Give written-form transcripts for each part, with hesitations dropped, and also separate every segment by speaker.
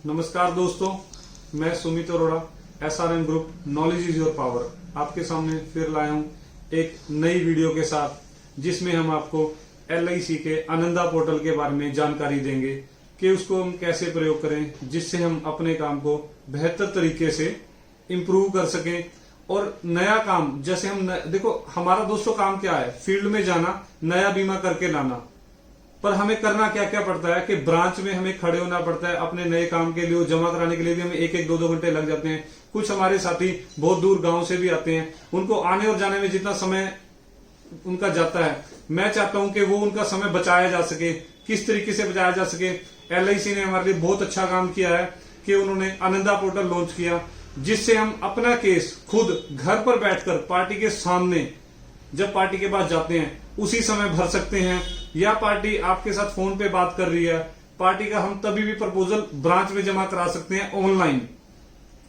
Speaker 1: नमस्कार दोस्तों, मैं Sumit Arora, SRM group knowledge is your power आपके सामने फिर लाया हूं एक नई वीडियो के साथ, जिसमें हम आपको LIC के आनंदा पोर्टल के बारे में जानकारी देंगे कि उसको हम कैसे प्रयोग करें, जिससे हम अपने काम को बेहतर तरीके से इम्प्रूव कर सकें। और नया काम जैसे हम देखो, हमारा दोस्तों काम क्या है? फील्ड में जाना, नया बीमा करके लाना। पर हमें करना क्या क्या पड़ता है कि ब्रांच में हमें खड़े होना पड़ता है अपने नए काम के लिए, जमा कराने के लिए भी हमें एक एक दो घंटे लग जाते हैं। कुछ हमारे साथी बहुत दूर गांव से भी आते हैं, उनको आने और जाने में जितना समय उनका जाता है, मैं चाहता हूं कि वो उनका समय बचाया जा सके। किस तरीके से बचाया जा सके? LIC ने हमारे लिए बहुत अच्छा काम किया है कि उन्होंने आनंदा पोर्टल लॉन्च किया, जिससे हम अपना केस खुद घर पर बैठकर पार्टी के सामने, जब पार्टी के पास जाते हैं उसी समय भर सकते हैं, या पार्टी आपके साथ फोन पे बात कर रही है, पार्टी का हम तभी भी प्रपोजल ब्रांच में जमा करा सकते हैं ऑनलाइन।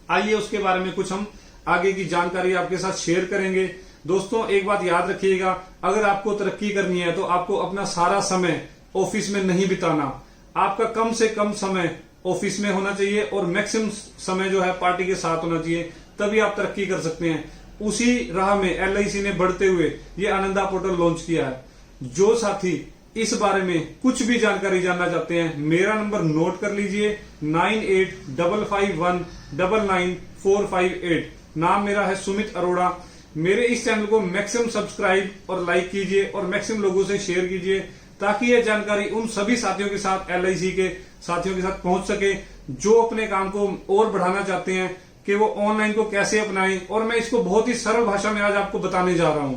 Speaker 1: आइए उसके बारे में कुछ हम आगे की जानकारी आपके साथ शेयर करेंगे। दोस्तों, एक बात याद रखिएगा, अगर आपको तरक्की करनी है तो आपको अपना सारा समय ऑफिस में नहीं बिताना। आपका कम से कम समय ऑफिस में होना चाहिए और मैक्सिमम समय जो है पार्टी के साथ होना चाहिए, तभी आप तरक्की कर सकते हैं। उसी राह में LIC ने बढ़ते हुए ये आनंदा पोर्टल लॉन्च किया है। जो साथी इस बारे में कुछ भी जानकारी जानना चाहते हैं, मेरा नंबर नोट कर लीजिए, 9855199458। नाम मेरा है सुमित अरोड़ा। मेरे इस चैनल को मैक्सिमम सब्सक्राइब और लाइक कीजिए और मैक्सिमम लोगों से शेयर कीजिए, ताकि यह जानकारी उन सभी साथियों के साथ, LIC के साथियों के साथ पहुंच सके जो अपने काम को और बढ़ाना चाहते हैं कि वो ऑनलाइन को कैसे अपनाएं। और मैं इसको बहुत ही सरल भाषा में आज आपको बताने जा रहा हूं।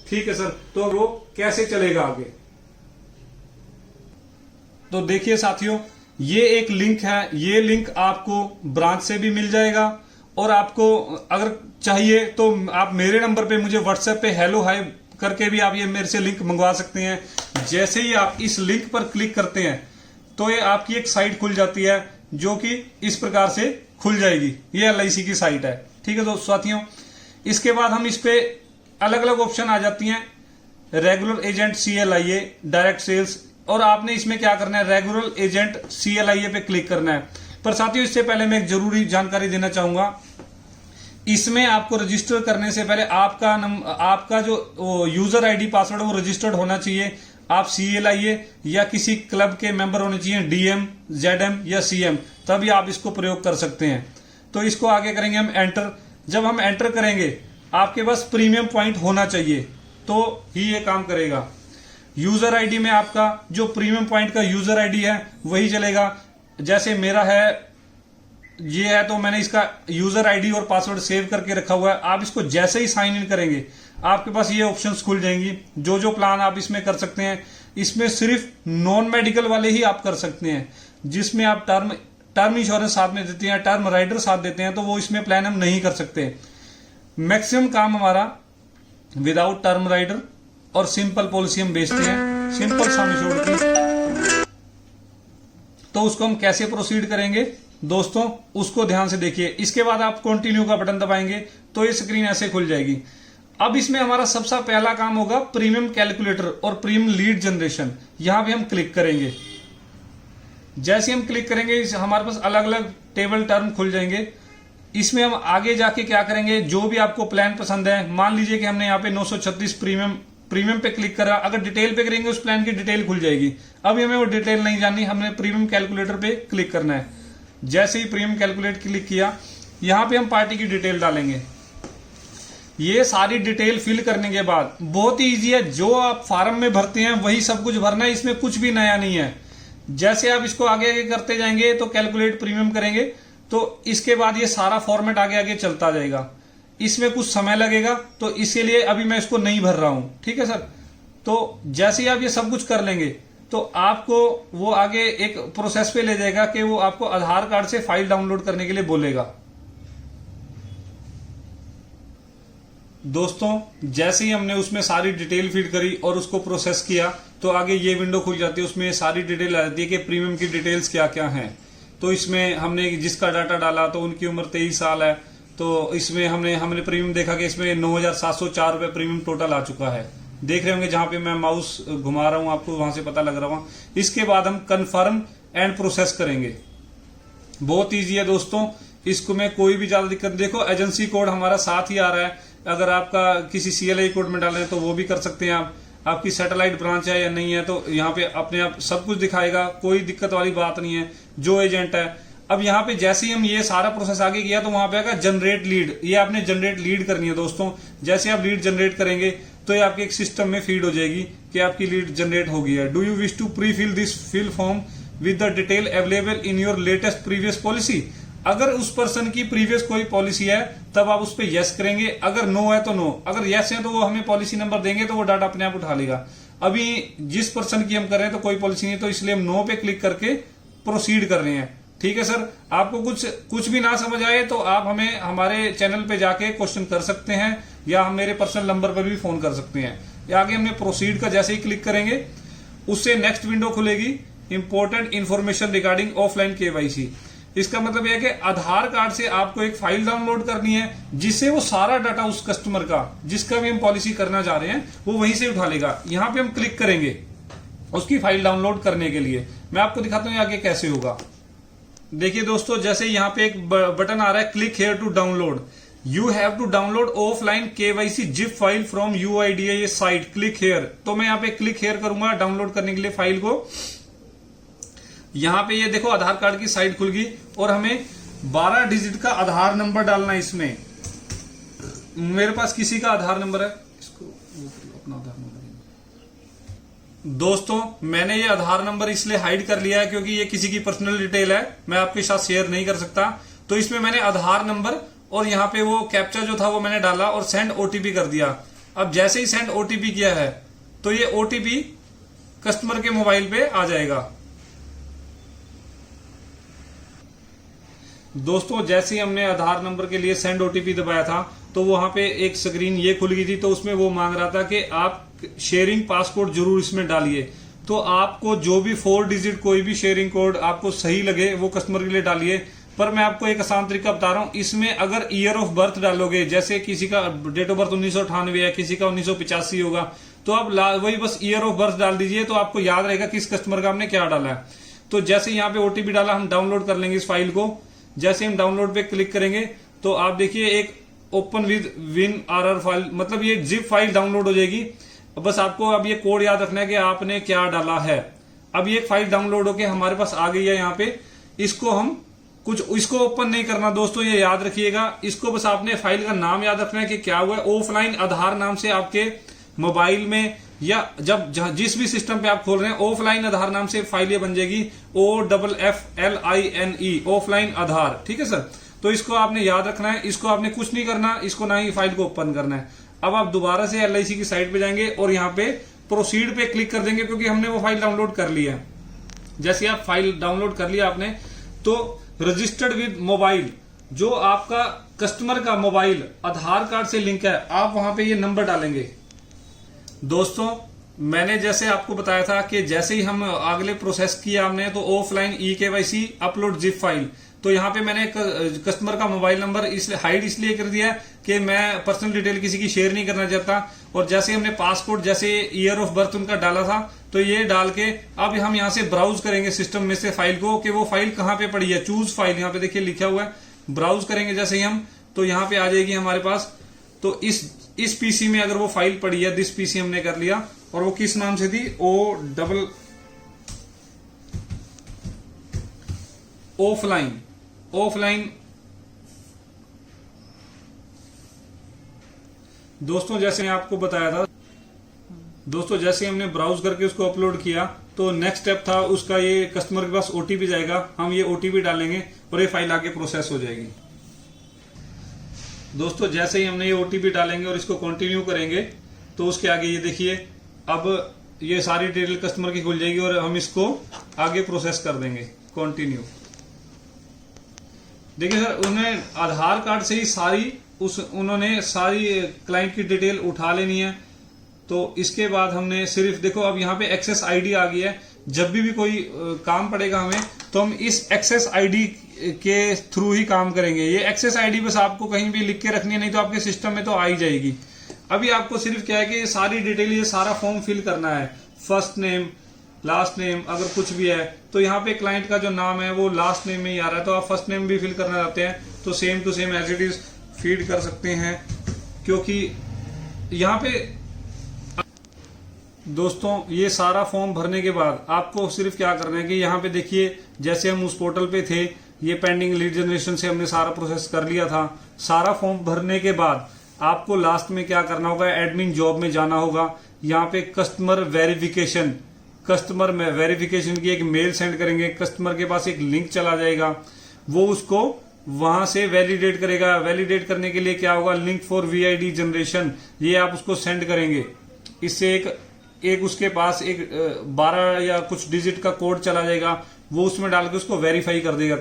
Speaker 1: ठीक है सर, तो वो कैसे चलेगा आगे? तो देखिए साथियों, ये एक लिंक है। ये लिंक आपको ब्रांच से भी मिल जाएगा, और आपको अगर चाहिए तो आप मेरे नंबर पे मुझे WhatsApp पे हेलो हाय करके भी आप ये मेरे से लिंक मंगवा सकते हैं। जैसे ही आप इस लिंक पर क्लिक करते हैं तो ये आपकी एक साइट खुल जाती है, जो कि इस प्रकार से खुल जाएगी। ये LIC की साइट है। ठीक है दोस्तों साथियों, इसके बाद हम इस पे अलग अलग ऑप्शन आ जाती हैं, regular agent CLIA, direct sales, और आपने इसमें क्या करना है, रेगुलर एजेंट CLIA पे क्लिक करना है। पर साथियों, इससे पहले मैं एक जरूरी जानकारी देना चाहूंगा। इसमें आपको रजिस्टर करने से पहले आपका जो यूजर ID पासवर्ड वो रजिस्टर्ड होना चाहिए। आप CLIA या किसी क्लब के मेंबर होने चाहिए, DM, ZM या CM, तभी आप इसको प्रयोग कर सकते हैं। तो इसको आगे करेंगे हम एंटर। जब हम एंटर करेंगे, आपके पास प्रीमियम पॉइंट होना चाहिए, तो ही ये काम करेगा। यूजर ID में आपका जो प्रीमियम पॉइंट का यूजर ID है वही चलेगा। जैसे मेरा है, ये है, तो मैंने इसका यूजर ID और पासवर्ड सेव करके रखा हुआ है। आप इसको जैसे ही साइन इन करेंगे, आपके पास ये ऑप्शंस खुल जाएंगी, जो जो प्लान आप इसमें कर सकते हैं। इसमें सिर्फ नॉन मेडिकल वाले ही आप कर सकते हैं, जिसमें आप टर्म इंश्योरेंस साथ में देते हैं, टर्म राइडर साथ देते हैं, तो वो इसमें प्लान हम नहीं कर सकते। मैक्सिमम काम हमारा विदाउट टर्म राइडर और सिंपल पॉलिसी हम बेचते हैं, सिंपल सम एश्योर्ड की। तो उसको हम कैसे प्रोसीड करेंगे दोस्तों, उसको ध्यान से देखिए। इसके बाद आप कंटिन्यू का बटन दबाएंगे तो ये स्क्रीन ऐसे खुल जाएगी। अब इसमें हमारा सबसे पहला काम होगा प्रीमियम कैलकुलेटर और प्रीमियम लीड जनरेशन। यहां पे हम क्लिक करेंगे। जैसे हम क्लिक करेंगे, हमारे पास अलग अलग टेबल टर्म खुल जाएंगे। इसमें हम आगे जाके क्या करेंगे, जो भी आपको प्लान पसंद है, मान लीजिए कि हमने यहाँ पे 936 प्रीमियम पे क्लिक करा। अगर डिटेल पे करेंगे, उस प्लान की डिटेल खुल जाएगी। अभी हमें वो डिटेल नहीं जाननी, हमने प्रीमियम कैलकुलेटर पे क्लिक करना है। जैसे ही प्रीमियम कैलकुलेट क्लिक किया, यहां पे हम पार्टी की डिटेल डालेंगे। ये सारी डिटेल फिल करने के बाद बहुत ही ईजी है, जो आप फॉर्म में भरते हैं वही सब कुछ भरना है, इसमें कुछ भी नया नहीं है। जैसे आप इसको आगे आगे करते जाएंगे तो कैलकुलेट प्रीमियम करेंगे, तो इसके बाद ये सारा फॉर्मेट आगे आगे चलता जाएगा। इसमें कुछ समय लगेगा, तो इसके लिए अभी मैं इसको नहीं भर रहा हूं। ठीक है सर, तो जैसे ही आप ये सब कुछ कर लेंगे, तो आपको वो आगे एक प्रोसेस पे ले जाएगा कि वो आपको आधार कार्ड से फाइल डाउनलोड करने के लिए बोलेगा। दोस्तों, जैसे ही हमने उसमें सारी डिटेल फीड करी और उसको प्रोसेस किया, तो आगे ये विंडो खुल जाती है। उसमें सारी डिटेल आ जाती है कि प्रीमियम की डिटेल्स क्या क्या हैं। तो इसमें हमने जिसका डाटा डाला तो उनकी उम्र 23 साल है, तो इसमें हमने प्रीमियम देखा कि इसमें 9,704 रुपए प्रीमियम टोटल आ चुका है। देख रहे होंगे जहां पे मैं माउस घुमा रहा हूं, आपको वहां से पता लग रहा होगा। इसके बाद हम कंफर्म एंड प्रोसेस करेंगे। बहुत ईजी है दोस्तों, इसको में कोई भी ज्यादा दिक्कत। देखो एजेंसी कोड हमारा साथ ही आ रहा है, अगर आपका किसी CLI कोड में डालना है तो वो भी कर सकते हैं आप। आपकी सैटेलाइट ब्रांच है या नहीं है तो यहाँ पे अपने आप सब कुछ दिखाएगा, कोई दिक्कत वाली बात नहीं है। जो एजेंट है, अब यहाँ पे जैसे ही हम ये सारा प्रोसेस आगे किया तो वहां पे आएगा जनरेट लीड। ये आपने जनरेट लीड करनी है दोस्तों। जैसे आप लीड जनरेट करेंगे तो ये आपके एक सिस्टम में फीड हो जाएगी कि आपकी लीड जनरेट हो गई है। Do you wish to pre fill this fill form with the detail available in your latest previous policy. अगर उस पर्सन की प्रीवियस कोई पॉलिसी है तब आप उस पर यस करेंगे, अगर नो है तो नो। अगर यस है तो वो हमें पॉलिसी नंबर देंगे तो वो डाटा अपने आप उठा लेगा। अभी जिस पर्सन की हम कर रहे हैं तो कोई पॉलिसी नहीं, तो इसलिए हम नो पे क्लिक करके प्रोसीड कर रहे हैं। ठीक है सर, आपको कुछ भी ना समझ आए तो आप हमें हमारे चैनल पे जाके क्वेश्चन कर सकते हैं या हम मेरे पर्सनल नंबर पर भी फोन कर सकते हैं। या आगे हमने प्रोसीड का जैसे ही क्लिक करेंगे उससे नेक्स्ट विंडो खुलेगी, important information regarding offline KYC। इसका मतलब यह है कि आधार कार्ड से आपको एक फाइल डाउनलोड करनी है जिससे वो सारा डाटा उस कस्टमर का जिसका भी हम पॉलिसी करना चाह रहे हैं वो वहीं से उठा लेगा। यहां पे हम क्लिक करेंगे उसकी फाइल डाउनलोड करने के लिए। मैं आपको दिखाता हूं आगे कैसे होगा। देखिए दोस्तों, जैसे यहाँ पे एक बटन आ रहा है click here to download. You have to download offline KYC zip file from UIDAI site, click here. तो मैं यहाँ पे क्लिक हेयर करूंगा डाउनलोड करने के लिए फाइल को। यहाँ पे ये देखो आधार कार्ड की साइट खुल गई और हमें 12 डिजिट का आधार नंबर डालना है इसमें। मेरे पास किसी का आधार नंबर है, इसको अपना आधार नंबर। दोस्तों मैंने ये आधार नंबर इसलिए हाइड कर लिया है क्योंकि ये किसी की पर्सनल डिटेल है, मैं आपके साथ शेयर नहीं कर सकता। तो इसमें मैंने आधार नंबर और यहाँ पे वो कैप्चा जो था वो मैंने डाला और सेंड OTP कर दिया। अब जैसे ही सेंड OTP किया है तो ये OTP कस्टमर के मोबाइल पे आ जाएगा। दोस्तों जैसे ही हमने आधार नंबर के लिए सेंड OTP दबाया था तो वहां पे एक स्क्रीन ये खुल गई थी, तो उसमें वो मांग रहा था कि आप शेयरिंग पासकोड जरूर इसमें डालिए। तो आपको जो भी 4 डिजिट कोई भी शेयरिंग कोड आपको सही लगे वो कस्टमर के लिए डालिए। पर मैं आपको एक आसान तरीका बता रहा हूं, इसमें अगर ईयर ऑफ बर्थ डालोगे, जैसे किसी का डेट ऑफ बर्थ 1998 है, किसी का 1985 होगा, तो आप वही बस ईयर ऑफ बर्थ डाल दीजिए तो आपको याद रहेगा किस कस्टमर का हमने क्या डाला है। तो जैसे यहाँ पे OTP डाला, हम डाउनलोड कर लेंगे इस फाइल को। जैसे हम डाउनलोड पे क्लिक करेंगे तो आप देखिए एक ओपन विद WinRR फाइल, मतलब ये जिप फाइल डाउनलोड हो जाएगी। बस आपको अब ये कोड याद रखना है कि आपने क्या डाला है। अब ये फाइल डाउनलोड होके हमारे पास आ गई है। यहाँ पे इसको ओपन नहीं करना दोस्तों, ये याद रखिएगा। इसको बस आपने फाइल का नाम याद रखना है कि क्या हुआ है। ऑफलाइन आधार नाम से आपके मोबाइल में या जिस भी सिस्टम पे आप खोल रहे हैं ऑफलाइन आधार नाम से फाइल ये बन जाएगी, OFFLINE ऑफलाइन आधार। ठीक है सर, तो इसको आपने याद रखना है। इसको आपने कुछ नहीं करना, इसको ना ही फाइल को ओपन करना है। अब आप दोबारा से LIC की साइट पे जाएंगे और यहाँ पे प्रोसीड पे क्लिक कर देंगे क्योंकि हमने वो फाइल डाउनलोड कर ली है। जैसे आप फाइल डाउनलोड कर लिया आपने तो रजिस्टर्ड विद मोबाइल, जो आपका कस्टमर का मोबाइल आधार कार्ड से लिंक है, आप वहां पे ये नंबर डालेंगे। दोस्तों मैंने जैसे आपको बताया था कि जैसे ही हम अगले प्रोसेस किया हमने तो offline eKYC upload zip file, तो यहाँ पे मैंने कस्टमर का मोबाइल नंबर हाइड इसलिए कर दिया कि मैं पर्सनल डिटेल किसी की शेयर नहीं करना चाहता। और जैसे हमने पासपोर्ट जैसे ईयर ऑफ बर्थ उनका डाला था तो ये डाल के अब हम यहाँ से ब्राउज करेंगे सिस्टम में से फाइल को कि वो फाइल कहाँ पे पड़ी है। चूज फाइल यहाँ पे देखिए लिखा हुआ है, ब्राउज करेंगे जैसे ही हम तो यहाँ पे आ जाएगी हमारे पास। तो इस पीसी में अगर वो फाइल पड़ी है, दिस पीसी हमने कर लिया और वो किस नाम से थी, ऑफलाइन। दोस्तों जैसे मैं आपको बताया था, दोस्तों जैसे हमने ब्राउज करके उसको अपलोड किया तो नेक्स्ट स्टेप था उसका, ये कस्टमर के पास OTP जाएगा, हम ये OTP डालेंगे और ये फाइल आगे प्रोसेस हो जाएगी। दोस्तों जैसे ही हमने ये OTP डालेंगे और इसको कंटिन्यू करेंगे तो उसके आगे ये देखिए अब ये सारी डिटेल कस्टमर की खुल जाएगी और हम इसको आगे प्रोसेस कर देंगे कंटिन्यू। देखिए सर, उन्हें आधार कार्ड से ही उन्होंने सारी क्लाइंट की डिटेल उठा लेनी है। तो इसके बाद हमने सिर्फ देखो अब यहाँ पे एक्सेस आईडी आ गई है। जब भी कोई काम पड़ेगा हमें तो हम इस एक्सेस आईडी के थ्रू ही काम करेंगे। ये एक्सेस आईडी बस आपको कहीं भी लिख के रखनी है, नहीं तो आपके सिस्टम में तो आ ही जाएगी। अभी आपको सिर्फ क्या है कि सारी डिटेल, ये सारा फॉर्म फिल करना है। फर्स्ट नेम, लास्ट नेम अगर कुछ भी है तो यहाँ पे क्लाइंट का जो नाम है वो लास्ट नेम में ही आ रहा है, तो आप फर्स्ट नेम भी फिल करना चाहते हैं तो same to same as it is feed कर सकते हैं। क्योंकि यहाँ पे दोस्तों ये सारा फॉर्म भरने के बाद आपको सिर्फ क्या करना है कि यहाँ पे देखिए, जैसे हम उस पोर्टल पे थे, ये पेंडिंग लीड जनरेशन से हमने सारा प्रोसेस कर लिया था। सारा फॉर्म भरने के बाद आपको लास्ट में क्या करना होगा, एडमिन जॉब में जाना होगा। यहाँ पे कस्टमर वेरिफिकेशन की एक मेल सेंड करेंगे, कस्टमर के पास एक लिंक चला जाएगा, वो उसको वहां से वैलिडेट करेगा। वैलिडेट करने के लिए क्या होगा, लिंक फॉर वीआईडी जनरेशन, ये आप उसको सेंड करेंगे। इससे एक उसके पास एक 12 या कुछ डिजिट का कोड चला जाएगा, वो उसमें डाल के उसको वेरीफाई कर देगा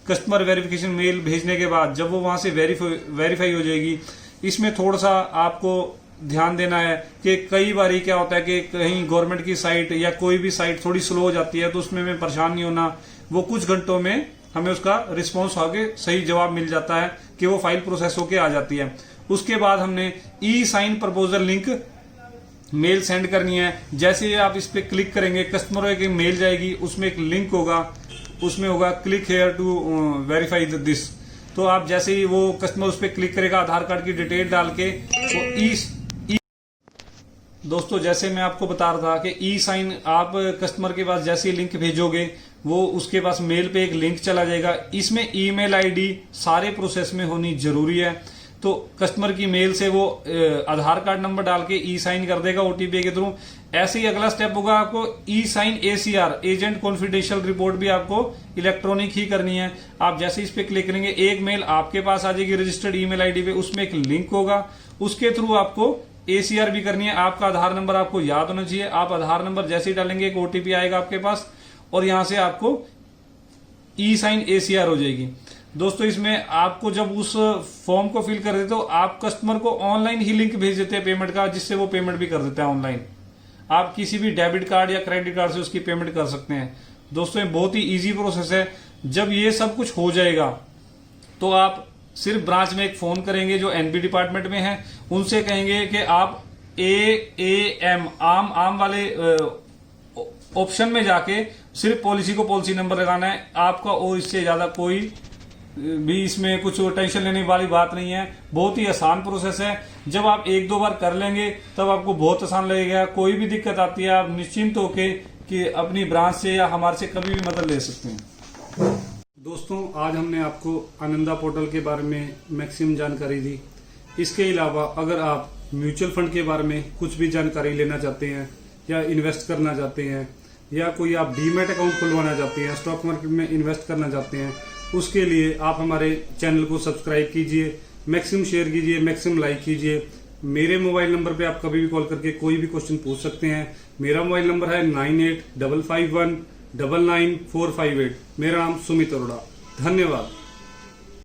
Speaker 1: कस्टमर वेरिफिकेशन मेल भेजने के बाद जब वो वहां से वेरीफाई हो जाएगी। इसमें थोड़ा सा आपको ध्यान देना है कि कई बार क्या होता है कि कहीं गवर्नमेंट की साइट या कोई भी साइट थोड़ी स्लो हो जाती है, तो उसमें हमें परेशान नहीं होना। वो कुछ घंटों में हमें उसका रिस्पॉन्स आके सही जवाब मिल जाता है कि वो फाइल प्रोसेस होके आ जाती है। उसके बाद हमने e sign proposal link mail send करनी है। जैसे ही आप इस पे क्लिक करेंगे, कस्टमर की मेल जाएगी, उसमें एक लिंक होगा, उसमें होगा click here to verify this. तो आप जैसे ही वो कस्टमर उस पर क्लिक करेगा, आधार कार्ड की डिटेल डाल के वो दोस्तों जैसे मैं आपको बता रहा था कि ई साइन आप कस्टमर के पास जैसे ही लिंक भेजोगे, वो उसके पास मेल पे एक लिंक चला जाएगा। इसमें ईमेल आईडी सारे प्रोसेस में होनी जरूरी है। तो कस्टमर की मेल से वो आधार कार्ड नंबर डाल के ई साइन कर देगा ओटीपी के थ्रू। ऐसे ही अगला स्टेप होगा, आपको e sign ACR agent confidential report भी आपको इलेक्ट्रॉनिक ही करनी है। आप जैसे इस पे क्लिक करेंगे, एक मेल आपके पास आ जाएगी रजिस्टर्ड ईमेल आईडी पे, उसमें एक लिंक होगा, उसके थ्रू आपको एसीआर भी करनी है। आपका आधार नंबर आपको याद होना चाहिए। आप आधार नंबर जैसे ही डालेंगे एक ओटीपी आएगा आपके पास और यहां से आपको ई साइन एसीआर हो जाएगी। दोस्तों इसमें आपको जब उस फॉर्म को फिल कर देते हो, आप कस्टमर को ऑनलाइन ही लिंक भेज देते हैं पेमेंट का, जिससे वो पेमेंट भी कर देता है ऑनलाइन। आप किसी भी डेबिट कार्ड या क्रेडिट कार्ड से उसकी पेमेंट कर सकते हैं। दोस्तों ये बहुत ही इजी प्रोसेस है। जब ये सब कुछ हो जाएगा तो आप सिर्फ ब्रांच में एक फोन करेंगे जो एनबी डिपार्टमेंट में है, उनसे कहेंगे कि आप AAM आम वाले ऑप्शन में जाके सिर्फ पॉलिसी को पॉलिसी नंबर लगाना है आपका, और इससे ज्यादा कोई भी इसमें कुछ टेंशन लेने वाली बात नहीं है। बहुत ही आसान प्रोसेस है। जब आप एक दो बार कर लेंगे तब आपको बहुत आसान लगेगा। कोई भी दिक्कत आती है आप निश्चिंत होके कि अपनी ब्रांच से या हमारे से कभी भी मदद ले सकते हैं। दोस्तों आज हमने आपको आनंदा पोर्टल के बारे में मैक्सिमम जानकारी दी। इसके अलावा अगर आप म्यूचुअल फंड के बारे में कुछ भी जानकारी लेना चाहते हैं या इन्वेस्ट करना चाहते हैं या कोई आप डीमैट अकाउंट खुलवाना चाहते हैं, स्टॉक मार्केट में इन्वेस्ट करना चाहते हैं, उसके लिए आप हमारे चैनल को सब्सक्राइब कीजिए, मैक्सिमम शेयर कीजिए, मैक्सिमम लाइक कीजिए। मेरे मोबाइल नंबर पे आप कभी भी कॉल करके कोई भी क्वेश्चन पूछ सकते हैं। मेरा मोबाइल नंबर है 9855199458। मेरा नाम सुमित अरोड़ा। धन्यवाद।